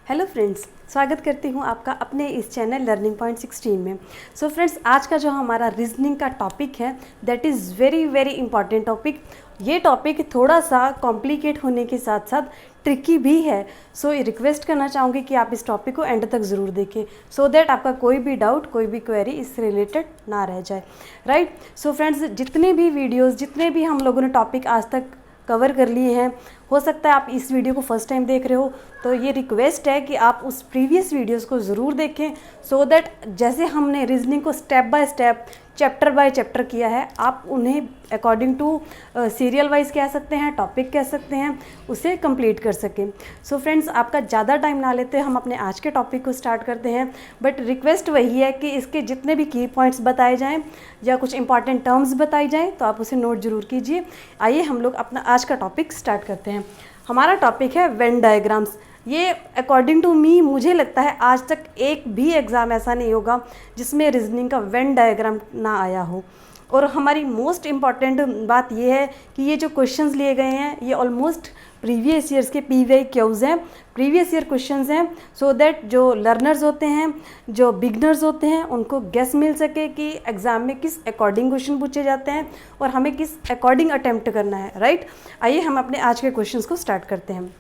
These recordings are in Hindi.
हेलो फ्रेंड्स, स्वागत करती हूँ आपका अपने इस चैनल लर्निंग पॉइंट 16 में। सो फ्रेंड्स, आज का जो हमारा रीजनिंग का टॉपिक है that is very very important topic. ये टॉपिक थोड़ा सा कॉम्प्लिकेट होने के साथ साथ ट्रिकी भी है। सो रिक्वेस्ट करना चाहूँगी कि आप इस टॉपिक को एंड तक ज़रूर देखें सो दैट आपका कोई भी डाउट, कोई भी क्वेरी इससे रिलेटेड ना रह जाए। राइट। सो फ्रेंड्स, जितने भी वीडियोज़, जितने भी हम लोगों ने टॉपिक आज तक कवर कर लिए हैं, हो सकता है आप इस वीडियो को फर्स्ट टाइम देख रहे हो, तो ये रिक्वेस्ट है कि आप उस प्रीवियस वीडियोस को ज़रूर देखें सो दैट जैसे हमने रीजनिंग को step by step, chapter by chapter किया है, आप उन्हें अकॉर्डिंग टू सीरियल वाइज कह सकते हैं, टॉपिक कह सकते हैं, उसे कंप्लीट कर सकें। सो फ्रेंड्स, आपका ज़्यादा टाइम ना लेते हम अपने आज के टॉपिक को स्टार्ट करते हैं। बट रिक्वेस्ट वही है कि इसके जितने भी की पॉइंट्स बताए जाएँ या कुछ इंपॉर्टेंट टर्म्स बताई जाएँ तो आप उसे नोट ज़रूर कीजिए। आइए हम लोग अपना आज का टॉपिक स्टार्ट करते हैं। हमारा टॉपिक है वेन डायग्राम्स। ये अकॉर्डिंग टू मी, मुझे लगता है आज तक एक भी एग्ज़ाम ऐसा नहीं होगा जिसमें रीजनिंग का वेन डायग्राम ना आया हो। और हमारी मोस्ट इम्पॉर्टेंट बात यह है कि ये जो क्वेश्चंस लिए गए हैं ये ऑलमोस्ट प्रीवियस ईयर्स के PYQs हैं, प्रीवियस ईयर क्वेश्चंस हैं, सो दैट जो लर्नर्स होते हैं, जो बिगनर्स होते हैं, उनको गेस मिल सके कि एग्ज़ाम में किस अकॉर्डिंग क्वेश्चन पूछे जाते हैं और हमें किस अकॉर्डिंग अटैम्प्ट करना है। राइट। आइए हम अपने आज के क्वेश्चंस को स्टार्ट करते हैं।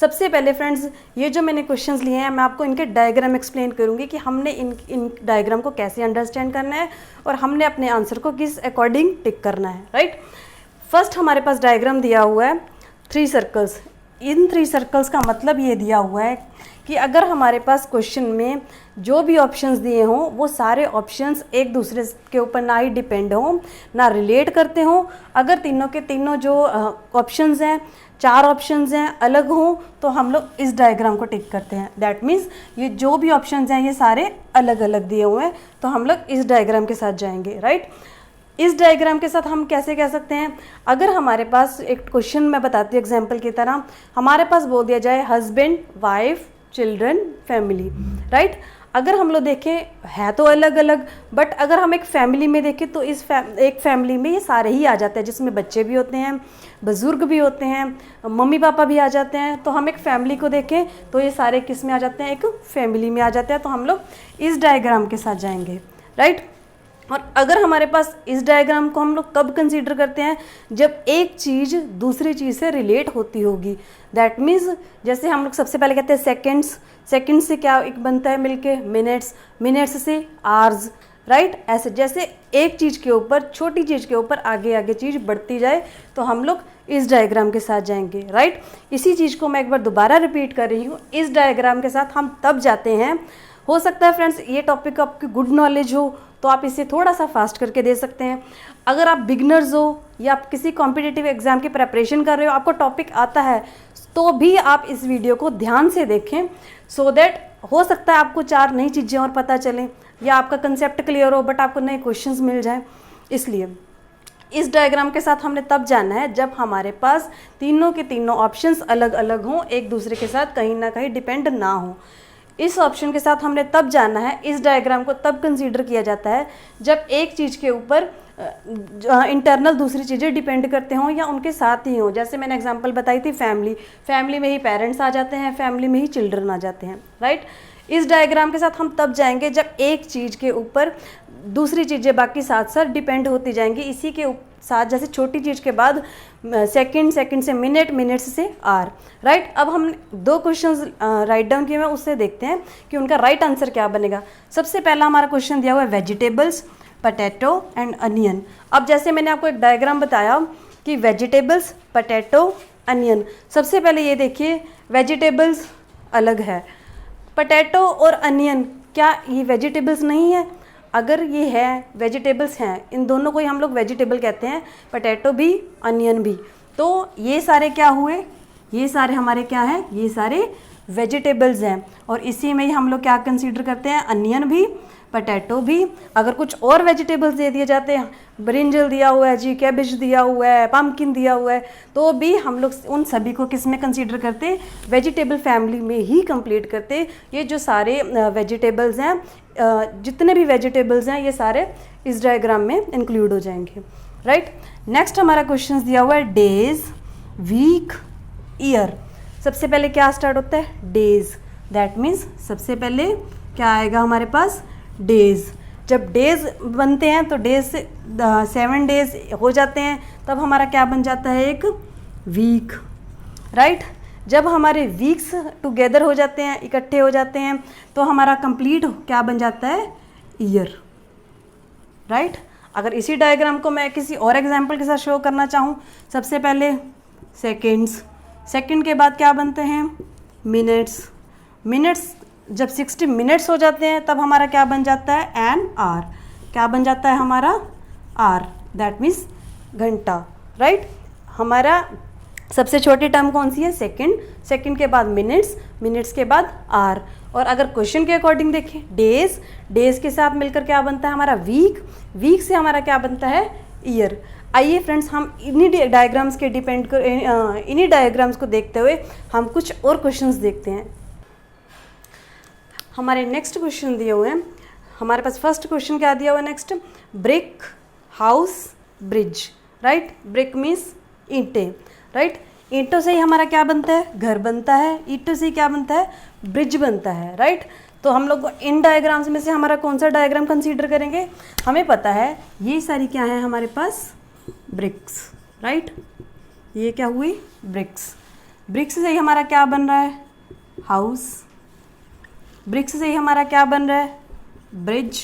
सबसे पहले फ्रेंड्स, ये जो मैंने क्वेश्चंस लिए हैं मैं आपको इनके डायग्राम एक्सप्लेन करूंगी कि हमने इन डायग्राम को कैसे अंडरस्टैंड करना है और हमने अपने आंसर को किस अकॉर्डिंग टिक करना है। राइट। फर्स्ट हमारे पास डायग्राम दिया हुआ है 3 सर्कल्स। इन 3 सर्कल्स का मतलब ये दिया हुआ है कि अगर हमारे पास क्वेश्चन में जो भी ऑप्शंस दिए हों वो सारे ऑप्शंस एक दूसरे के ऊपर ना ही डिपेंड हों, ना रिलेट करते हों। अगर तीनों के तीनों जो ऑप्शंस हैं, 4 ऑप्शंस हैं, अलग हों तो हम लोग इस डायग्राम को टिक करते हैं। दैट मीन्स ये जो भी ऑप्शंस हैं ये सारे अलग अलग दिए हुए हैं तो हम लोग इस डायग्राम के साथ जाएंगे। राइट। इस डायग्राम के साथ हम कैसे कह सकते हैं, अगर हमारे पास एक क्वेश्चन मैं बताती हूँ एग्जाम्पल की तरह, हमारे पास बोल दिया जाए husband, wife, children, family. Right. अगर हम लोग देखें है तो अलग अलग, बट अगर हम एक फैमिली में देखें तो एक फैमिली में ये सारे ही आ जाते हैं, जिसमें बच्चे भी होते हैं, बुजुर्ग भी होते हैं, मम्मी पापा भी आ जाते हैं। तो हम एक फैमिली को देखें तो ये सारे किस में आ जाते हैं, एक फैमिली में आ जाते हैं। तो हम लोग इस डायग्राम के साथ जाएंगे। राइट। और अगर हमारे पास इस डायग्राम को हम लोग कब कंसीडर करते हैं, जब एक चीज़ दूसरी चीज़ से रिलेट होती होगी। दैट मीन्स जैसे हम लोग सबसे पहले कहते हैं सेकंड्स, सेकंड से क्या एक बनता है मिलके मिनट्स, मिनट्स से आवर्स। राइट। ऐसे जैसे एक चीज़ के ऊपर, छोटी चीज़ के ऊपर आगे आगे चीज़ बढ़ती जाए तो हम लोग इस डायग्राम के साथ जाएंगे। राइट। इसी चीज़ को मैं एक बार दोबारा रिपीट कर रही हूँ, इस डायग्राम के साथ हम तब जाते हैं। हो सकता है फ्रेंड्स ये टॉपिक आपकी गुड नॉलेज हो तो आप इसे थोड़ा सा फास्ट करके दे सकते हैं। अगर आप बिगनर्स हो या आप किसी कॉम्पिटिटिव एग्जाम की प्रिपरेशन कर रहे हो, आपको टॉपिक आता है, तो भी आप इस वीडियो को ध्यान से देखें सो दैट हो सकता है आपको 4 नई चीज़ें और पता चलें या आपका कंसेप्ट क्लियर हो बट आपको नए क्वेश्चंस मिल जाएं। इसलिए इस डायग्राम के साथ हमने तब जाना है जब हमारे पास तीनों के तीनों ऑप्शंस अलग अलग हों, एक दूसरे के साथ कहीं ना कहीं डिपेंड ना हो। इस ऑप्शन के साथ हमने तब जाना है, इस डायग्राम को तब कंसीडर किया जाता है जब एक चीज़ के ऊपर इंटरनल दूसरी चीज़ें डिपेंड करते हों या उनके साथ ही हों। जैसे मैंने एग्जांपल बताई थी फैमिली, फैमिली में ही पेरेंट्स आ जाते हैं, फैमिली में ही चिल्ड्रन आ जाते हैं। राइट। इस डायग्राम के साथ हम तब जाएंगे जब एक चीज़ के ऊपर दूसरी चीज़ें बाकी साथ साथ डिपेंड होती जाएंगी। इसी के साथ जैसे छोटी चीज़ के बाद सेकंड, सेकंड से मिनट, मिनट्स से आर। राइट। अब हम 2 क्वेश्चंस राइट डाउन किए हुए हैं, उससे देखते हैं कि उनका राइट आंसर क्या बनेगा। सबसे पहला हमारा क्वेश्चन दिया हुआ है वेजिटेबल्स, पोटैटो एंड अनियन। अब जैसे मैंने आपको एक डायग्राम बताया कि वेजिटेबल्स, पोटैटो, अनियन। सबसे पहले ये देखिए वेजिटेबल्स अलग है, पोटैटो और अनियन क्या ये वेजिटेबल्स नहीं है? अगर ये है, वेजिटेबल्स हैं, इन दोनों को ही हम लोग वेजिटेबल कहते हैं, पोटैटो भी, अनियन भी। तो ये सारे क्या हुए, ये सारे हमारे क्या हैं, ये सारे वेजिटेबल्स हैं। और इसी में ही हम लोग क्या कंसीडर करते हैं, अनियन भी, पोटैटो भी। अगर कुछ और वेजिटेबल्स दे दिए जाते हैं, ब्रिंजल दिया हुआ है जी, कैबेज दिया हुआ है, पम्पकिन दिया हुआ है, तो भी हम लोग उन सभी को किस में कंसीडर करते, वेजिटेबल फैमिली में ही कंप्लीट करते। ये जो सारे वेजिटेबल्स हैं, जितने भी वेजिटेबल्स हैं ये सारे इस डायग्राम में इंक्लूड हो जाएंगे। राइट। नेक्स्ट हमारा क्वेश्चन दिया हुआ है डेज, वीक, ईयर। सबसे पहले क्या स्टार्ट होता है, डेज। दैट मीन्स सबसे पहले क्या आएगा हमारे पास, डेज। जब डेज बनते हैं तो डेज से 7 डेज हो जाते हैं, तब हमारा क्या बन जाता है, एक वीक, राइट। जब हमारे वीक्स टुगेदर हो जाते हैं, इकट्ठे हो जाते हैं, तो हमारा कंप्लीट क्या बन जाता है, ईयर, राइट। अगर इसी डायग्राम को मैं किसी और एग्जाम्पल के साथ शो करना चाहूँ, सबसे पहले सेकेंड्स, सेकेंड के बाद क्या बनते हैं, मिनट्स, मिनट्स जब 60 मिनट्स हो जाते हैं तब हमारा क्या बन जाता है, एन आर, क्या बन जाता है हमारा, आर, दैट मीन्स घंटा, राइट। हमारा सबसे छोटी टर्म कौन सी है, सेकंड, सेकंड के बाद मिनट्स, मिनट्स के बाद आर। और अगर क्वेश्चन के अकॉर्डिंग देखें, डेज, डेज के साथ मिलकर क्या बनता है हमारा, वीक, वीक से हमारा क्या बनता है, ईयर। आइए फ्रेंड्स, हम इन्हीं डायग्राम्स के इन्हीं डायग्राम्स को देखते हुए हम कुछ और क्वेश्चंस देखते हैं। हमारे नेक्स्ट क्वेश्चन दिए हुए हैं, हमारे पास फर्स्ट क्वेश्चन क्या दिया हुआ है, next, brick house bridge, right. Brick means ईंटें, राइट। ईंटों से ही हमारा क्या बनता है, घर बनता है, ईंटों से ही क्या बनता है, ब्रिज बनता है, राइट। तो हम लोग इन डायग्राम्स में से हमारा कौन सा डायग्राम कंसीडर करेंगे, हमें पता है ये सारी क्या है हमारे पास, ब्रिक्स, राइट। ये क्या हुई, ब्रिक्स, ब्रिक्स से ही हमारा क्या बन रहा है, हाउस, ब्रिक्स से ही हमारा क्या बन रहा है, ब्रिज,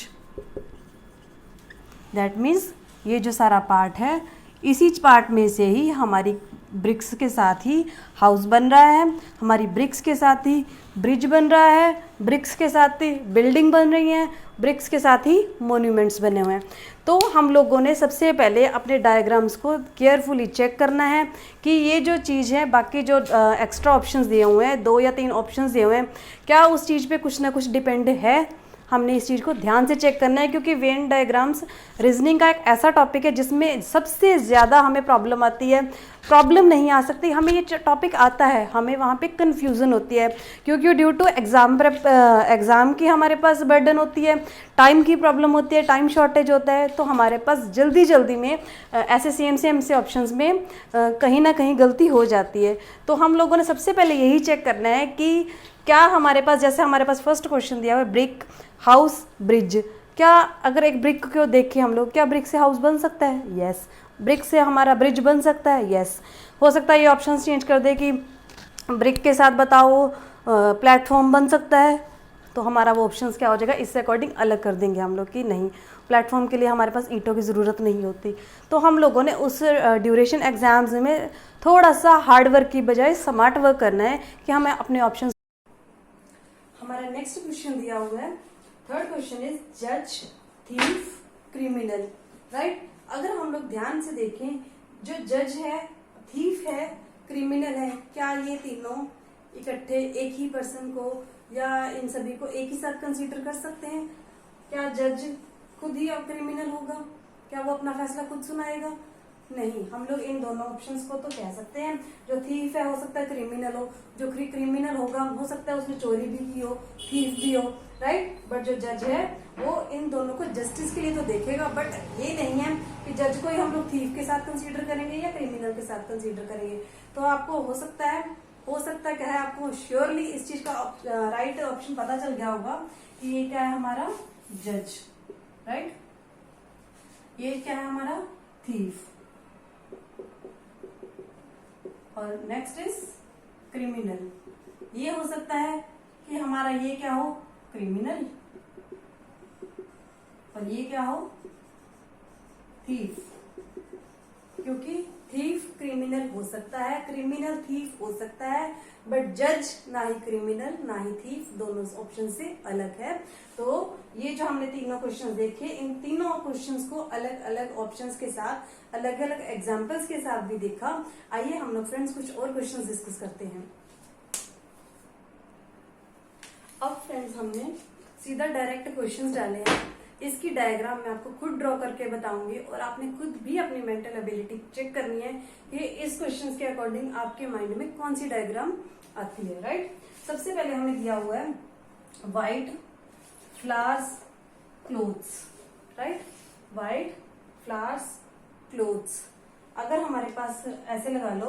दैट मीन्स ये जो सारा पार्ट है, इसी पार्ट में से ही हमारी ब्रिक्स के साथ ही हाउस बन रहा है, हमारी ब्रिक्स के साथ ही ब्रिज बन रहा है, ब्रिक्स के साथ ही बिल्डिंग बन रही है, ब्रिक्स के साथ ही मॉन्यूमेंट्स बने हुए हैं। तो हम लोगों ने सबसे पहले अपने डायग्राम्स को केयरफुली चेक करना है कि ये जो चीज़ है, बाकी जो एक्स्ट्रा ऑप्शंस दिए हुए हैं, 2 या 3 ऑप्शंस दिए हुए हैं, क्या उस चीज़ पे कुछ ना कुछ डिपेंड है, हमने इस चीज़ को ध्यान से चेक करना है। क्योंकि वेन डायग्राम्स रीजनिंग का एक ऐसा टॉपिक है जिसमें सबसे ज़्यादा हमें प्रॉब्लम आती है, प्रॉब्लम नहीं आ सकती, हमें ये टॉपिक आता है, हमें वहाँ पे कन्फ्यूज़न होती है, क्योंकि ड्यू टू एग्ज़ाम की हमारे पास बर्डन होती है, टाइम की प्रॉब्लम होती है, टाइम शॉर्टेज होता है, तो हमारे पास जल्दी जल्दी में ऐसे सेम से ऑप्शंस में कहीं ना कहीं गलती हो जाती है। तो हम लोगों ने सबसे पहले यही चेक करना है कि क्या हमारे पास, जैसे हमारे पास फर्स्ट क्वेश्चन दिया हुआ है, ब्रिक हाउस ब्रिज, क्या अगर एक ब्रिक को देखें हम लोग, क्या ब्रिक से हाउस बन सकता है, यस। ब्रिक से हमारा ब्रिज बन सकता है, यस। हो सकता है ये ऑप्शन चेंज कर दे कि ब्रिक के साथ बताओ प्लेटफॉर्म बन सकता है, तो हमारा वो ऑप्शंस क्या हो जाएगा, इससे अकॉर्डिंग अलग कर देंगे हम लोग कि नहीं, प्लेटफॉर्म के लिए हमारे पास ईंटों की ज़रूरत नहीं होती। तो हम लोगों ने उस ड्यूरेशन एग्जाम्स में थोड़ा सा हार्ड वर्क की बजाय स्मार्ट वर्क करना है कि हमें अपने ऑप्शन। हमारा नेक्स्ट क्वेश्चन दिया हुआ है, थर्ड क्वेश्चन इज जज, थीफ, क्रिमिनल, राइट। अगर हम लोग ध्यान से देखें, जो जज है, थीफ है, क्रिमिनल है, क्या ये तीनों इकट्ठे एक ही पर्सन को या इन सभी को एक ही साथ कंसीडर कर सकते हैं? क्या जज खुद ही अब क्रिमिनल होगा? क्या वो अपना फैसला खुद सुनाएगा? नहीं, हम लोग इन दोनों ऑप्शंस को तो कह सकते हैं। जो थीफ है हो सकता है क्रिमिनल हो, जो क्रिमिनल होगा हो सकता है उसने चोरी भी की हो, थीफ भी हो, राइट। बट जो जज है वो इन दोनों को जस्टिस के लिए तो देखेगा, बट ये नहीं है कि जज को ही हम लोग थीफ के साथ कंसीडर करेंगे या क्रिमिनल के साथ कंसीडर करेंगे। तो आपको हो सकता है क्या है, आपको श्योरली इस चीज का राइट ऑप्शन पता चल गया होगा कि ये क्या है हमारा जज, राइट। ये क्या है हमारा थीफ, और नेक्स्ट इज क्रिमिनल। ये हो सकता है कि हमारा ये क्या हो, क्रिमिनल, और ये क्या हो, थीफ। क्योंकि थीफ क्रिमिनल हो सकता है, क्रिमिनल थीफ हो सकता है, बट जज ना ही क्रिमिनल ना ही थीफ, दोनों ऑप्शन से अलग है। तो ये जो हमने तीनों क्वेश्चन देखे, इन तीनों क्वेश्चंस को अलग अलग ऑप्शंस के साथ, अलग अलग एग्जांपल्स के साथ भी देखा। आइए हम लोग फ्रेंड्स कुछ और क्वेश्चंस डिस्कस करते हैं। अब फ्रेंड्स हमने सीधा डायरेक्ट क्वेश्चंस डाले हैं, इसकी डायग्राम मैं आपको खुद ड्रॉ करके बताऊंगी और आपने खुद भी अपनी मेंटल एबिलिटी चेक करनी है कि इस क्वेश्चंस के अकॉर्डिंग आपके माइंड में कौन सी डायग्राम आती है, राइट। सबसे पहले हमें दिया हुआ है white flowers clothes, right, white flowers clothes. अगर हमारे पास ऐसे लगा लो,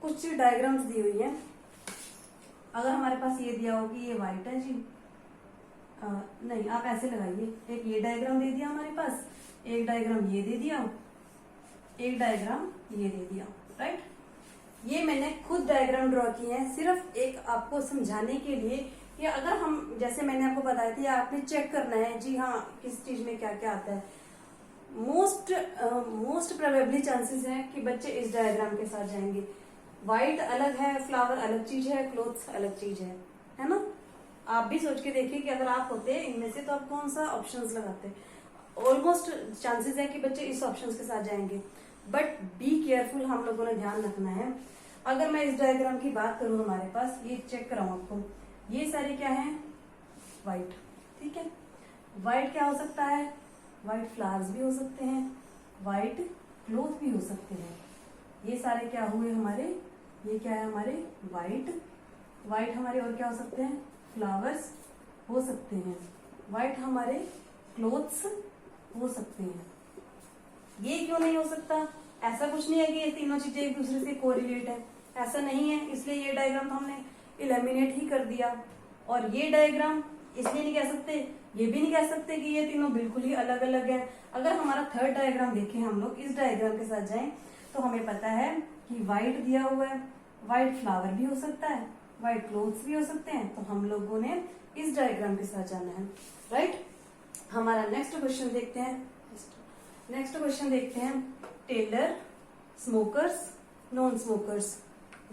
कुछ डायग्राम्स दी हुई है, अगर हमारे पास ये दिया हो कि ये वाइट है जी, नहीं आप ऐसे लगाइए, एक ये डायग्राम दे दिया हमारे पास, एक डायग्राम ये दे दिया, एक डायग्राम ये दे दिया, राइट। ये मैंने खुद डायग्राम ड्रॉ किए हैं सिर्फ एक आपको समझाने के लिए कि अगर हम, जैसे मैंने आपको बताया था, आपने चेक करना है जी हाँ किस चीज में क्या क्या आता है। मोस्ट प्रोबेबली चांसेस है कि बच्चे इस डायग्राम के साथ जाएंगे। व्हाइट अलग है, फ्लावर अलग चीज है, क्लोथ्स अलग चीज है ना। आप भी सोच के देखिए कि अगर आप होते इनमें से तो आप कौन सा ऑप्शंस लगाते। ऑलमोस्ट चांसेस है कि बच्चे इस ऑप्शंस के साथ जाएंगे, बट बी केयरफुल, हम लोगों ने ध्यान रखना है। अगर मैं इस डायग्राम की बात करूं, हमारे पास ये चेक कराऊं आपको, ये सारे क्या है, व्हाइट, ठीक है। व्हाइट क्या हो सकता है, व्हाइट फ्लावर्स भी हो सकते हैं, व्हाइट क्लोथ भी हो सकते हैं। ये सारे क्या हुए हमारे, ये क्या है हमारे व्हाइट हमारे, और क्या हो सकते हैं, फ्लावर्स हो सकते हैं, व्हाइट हमारे क्लोथ्स हो सकते हैं। ये क्यों नहीं हो सकता, ऐसा कुछ नहीं है कि ये तीनों चीजें एक दूसरे से कोरिलेट है, ऐसा नहीं है, इसलिए ये डायग्राम तो हमने इलिमिनेट ही कर दिया। और ये डायग्राम इसलिए नहीं कह सकते, ये भी नहीं कह सकते कि ये तीनों बिल्कुल ही अलग अलग है। अगर हमारा थर्ड डायग्राम देखें, हम लोग इस डायग्राम के साथ जाएं तो हमें पता है कि व्हाइट दिया हुआ है, व्हाइट फ्लावर भी हो सकता है, व्हाइट क्लोथ्स भी हो सकते हैं, तो हम लोगों ने इस डायग्राम के साथ जाना है, राइट। हमारा नेक्स्ट क्वेश्चन देखते हैं, tailor, smokers, non smokers.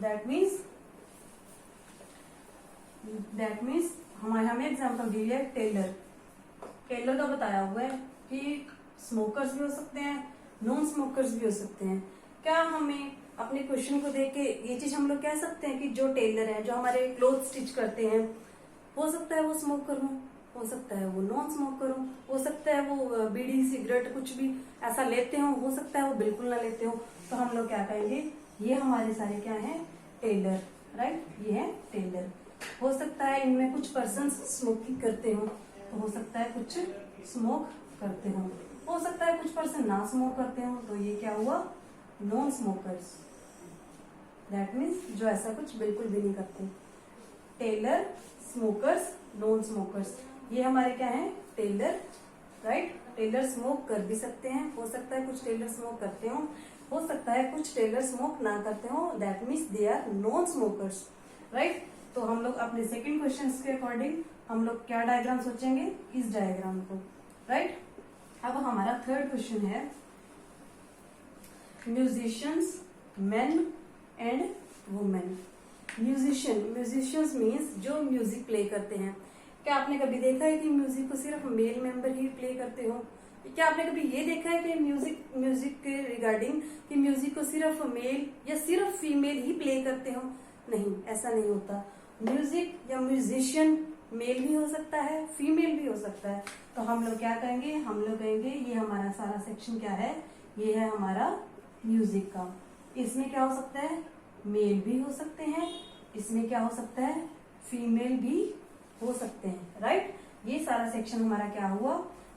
That means हमें एग्जाम्पल दी है टेलर का बताया हुआ है कि स्मोकर्स भी हो सकते हैं, नॉन स्मोकर्स भी हो सकते हैं। क्या हमें अपने क्वेश्चन को देख के ये चीज हम लोग कह सकते हैं कि जो टेलर है, जो हमारे क्लोथ स्टिच करते हैं, हो सकता है वो स्मोकर हो सकता है वो नॉन स्मोकर हो सकता है वो बीड़ी सिगरेट कुछ भी ऐसा लेते हो सकता है वो बिल्कुल ना लेते हो। तो हम लोग क्या कहेंगे, ये हमारे सारे क्या है, टेलर, राइट। ये है टेलर। हो सकता है इनमें कुछ पर्सन स्मोकिंग करते हो, तो हो सकता है कुछ स्मोक करते हो सकता है कुछ पर्सन ना स्मोक करते हो, तो ये क्या हुआ, नॉन स्मोकर्स। दैट मीन्स जो ऐसा कुछ बिल्कुल भी नहीं करते। टेलर, स्मोकर्स, नॉन स्मोकर्स, ये हमारे क्या है, टेलर, राइट। टेलर स्मोक कर भी सकते हैं, हो सकता है कुछ टेलर स्मोक करते हो सकता है कुछ टेलर स्मोक ना करते हो। That means they are non smokers, right. तो हम लोग अपने सेकंड क्वेश्चन के अकॉर्डिंग हम लोग क्या डायग्राम सोचेंगे, इस डायग्राम को, राइट। अब हमारा थर्ड क्वेश्चन है, musicians, main and women. Musicians means जो म्यूजिक प्ले करते हैं। क्या आपने कभी देखा है कि म्यूजिक को सिर्फ मेल मेंबर ही प्ले करते हो? क्या आपने कभी ये देखा है कि म्यूजिक के रिगार्डिंग कि म्यूजिक को सिर्फ मेल या सिर्फ फीमेल ही प्ले करते हो? नहीं, ऐसा नहीं होता। म्यूजिक या म्यूजिशियन मेल भी हो सकता है, फीमेल भी हो सकता है। तो हम लोग क्या कहेंगे, हम लोग कहेंगे ये हमारा सारा सेक्शन क्या है, ये है हमारा म्यूजिक का। इसमें क्या हो सकता है, मेल भी हो सकते हैं, इसमें क्या हो सकता है, फीमेल भी हो सकते हैं, राइट। ये सारा सेक्शन हमारा क्या हुआ,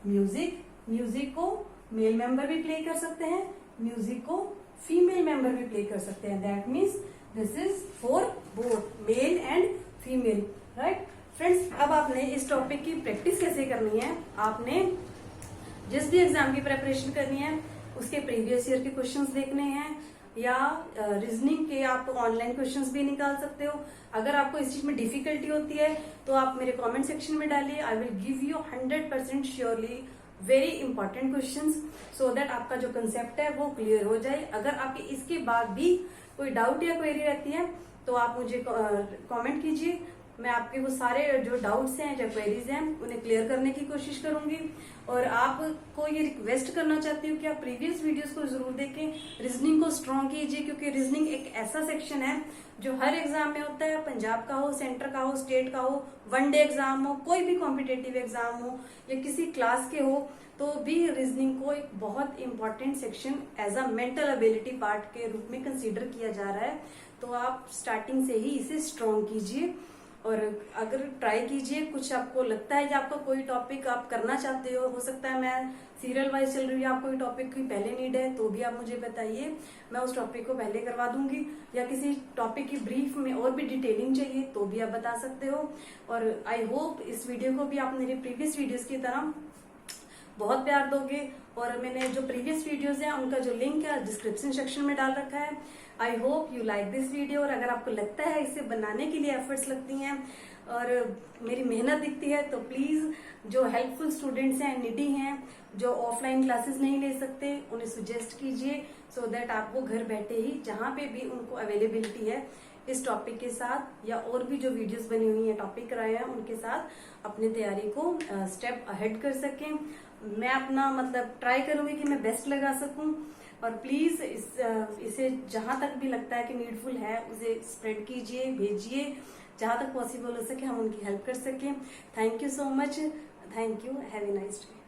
म्यूजिक को मेल मेंबर भी प्ले कर सकते हैं, म्यूजिक को फीमेल मेंबर भी प्ले कर सकते हैं। That means this is for both male and female, right. Friends, अब आपने इस टॉपिक की प्रैक्टिस कैसे करनी है, आपने जिस भी एग्जाम की प्रिपरेशन करनी है उसके प्रीवियस ईयर के क्वेश्चंस देखने हैं, या रीजनिंग के आप ऑनलाइन क्वेश्चंस भी निकाल सकते हो। अगर आपको इस चीज में डिफिकल्टी होती है तो आप मेरे कमेंट सेक्शन में डालिए, I will give you 100% surely very important questions, so that आपका जो कंसेप्ट है वो क्लियर हो जाए। अगर आपके इसके बाद भी कोई डाउट या क्वेरी रहती है तो आप मुझे कमेंट कीजिए, मैं आपके वो सारे जो डाउट्स हैं, जो क्वेरीज हैं, उन्हें क्लियर करने की कोशिश करूंगी। और आपको ये रिक्वेस्ट करना चाहती हूँ कि आप प्रीवियस वीडियोस को जरूर देखें, रीजनिंग को स्ट्रॉन्ग कीजिए, क्योंकि रीजनिंग एक ऐसा सेक्शन है जो हर एग्जाम में होता है, पंजाब का हो, सेंटर का हो, स्टेट का हो, वनडे एग्जाम हो, कोई भी कॉम्पिटेटिव एग्जाम हो या किसी क्लास के हो, तो भी रीजनिंग को एक बहुत important section as a mental ability part के रूप में कंसीडर किया जा रहा है। तो आप स्टार्टिंग से ही इसे स्ट्रॉन्ग कीजिए। और अगर ट्राई कीजिए, कुछ आपको लगता है कि आपका कोई टॉपिक आप करना चाहते हो सकता है मैं सीरियल वाइज चल रही है, आपको टॉपिक की पहले नीड है तो भी आप मुझे बताइए, मैं उस टॉपिक को पहले करवा दूंगी। या किसी टॉपिक की ब्रीफ में और भी डिटेलिंग चाहिए तो भी आप बता सकते हो। और आई होप इस वीडियो को भी आप मेरे प्रीवियस वीडियोस की तरह बहुत प्यार दोगे। और मैंने जो प्रीवियस वीडियोस हैं उनका जो लिंक है डिस्क्रिप्शन सेक्शन में डाल रखा है। I hope you like this video. और अगर आपको लगता है इसे बनाने के लिए एफर्ट्स लगती हैं और मेरी मेहनत दिखती है तो प्लीज जो हेल्पफुल स्टूडेंट्स हैं, निडी हैं, जो ऑफलाइन क्लासेस नहीं ले सकते, उन्हें सुजेस्ट कीजिए सो दैट आप वो घर बैठे ही जहां पे भी उनको अवेलेबिलिटी है इस टॉपिक के साथ या और भी जो वीडियोस बनी हुई हैं टॉपिक कराए हैं उनके साथ अपनी तैयारी को स्टेप अहेड कर सकें। मैं अपना मतलब ट्राई करूंगी कि मैं बेस्ट लगा सकूं। और प्लीज इसे जहां तक भी लगता है कि नीडफुल है उसे स्प्रेड कीजिए, भेजिए, जहां तक पॉसिबल हो सके हम उनकी हेल्प कर सकें। Thank you so much. Thank you. Have a nice day.